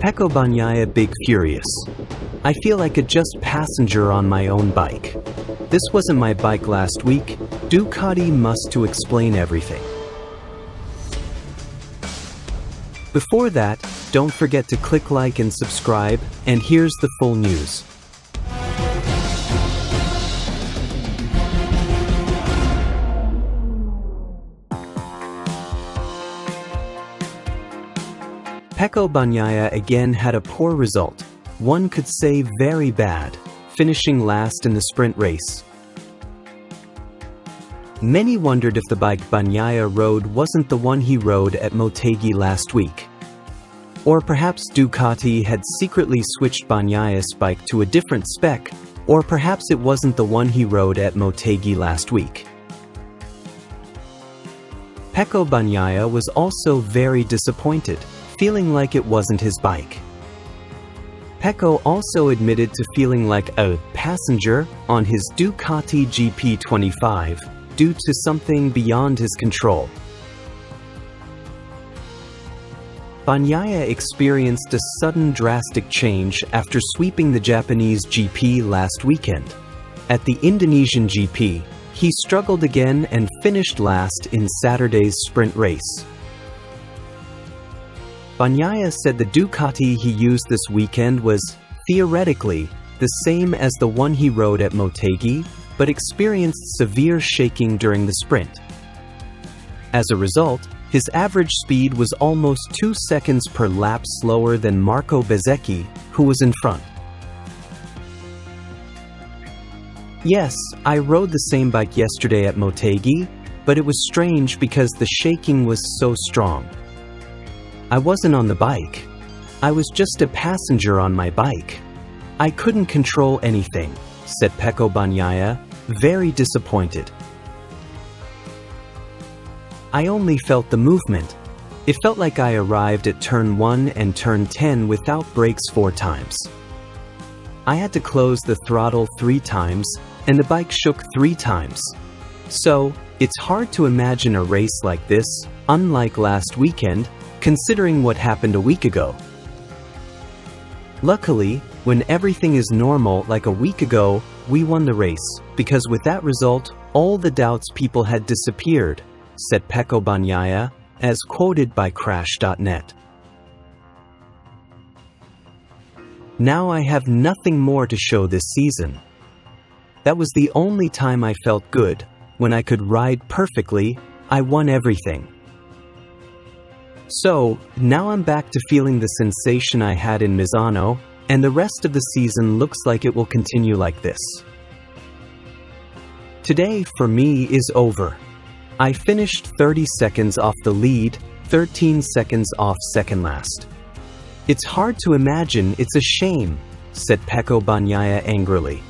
Pecco Bagnaia big furious. I feel like a just passenger on my own bike. This wasn't my bike last week. Ducati must to explain everything. Before that, don't forget to click like and subscribe, and here's the full news. Pecco Bagnaia again had a poor result, one could say very bad, finishing last in the sprint race. Many wondered if the bike Bagnaia rode wasn't the one he rode at MotoGP last week. Or perhaps Ducati had secretly switched Bagnaia's bike to a different spec, or perhaps it wasn't the one he rode at MotoGP last week. Pecco Bagnaia was also very disappointed, feeling like it wasn't his bike. Pecco also admitted to feeling like a passenger on his Ducati GP25 due to something beyond his control. Bagnaia experienced a sudden drastic change after sweeping the Japanese GP last weekend. At the Indonesian GP, he struggled again and finished last in Saturday's sprint race. Bagnaia said the Ducati he used this weekend was, theoretically, the same as the one he rode at MotoGP, but experienced severe shaking during the sprint. As a result, his average speed was almost 2 seconds per lap slower than Marco Bezzecchi, who was in front. Yes, I rode the same bike yesterday at MotoGP, but it was strange because the shaking was so strong. I wasn't on the bike. I was just a passenger on my bike. I couldn't control anything, said Pecco Bagnaia, very disappointed. I only felt the movement. It felt like I arrived at turn 1 and turn 10 without brakes 4 times. I had to close the throttle 3 times, and the bike shook 3 times. So, it's hard to imagine a race like this, unlike last weekend, considering what happened a week ago. Luckily, when everything is normal like a week ago, we won the race, because with that result, all the doubts people had disappeared, said Pecco Bagnaia, as quoted by Crash.net. Now I have nothing more to show this season. That was the only time I felt good. When I could ride perfectly, I won everything. So, now I'm back to feeling the sensation I had in Misano, and the rest of the season looks like it will continue like this. Today, for me, is over. I finished 30 seconds off the lead, 13 seconds off second last. It's hard to imagine, it's a shame, said Pecco Bagnaia angrily.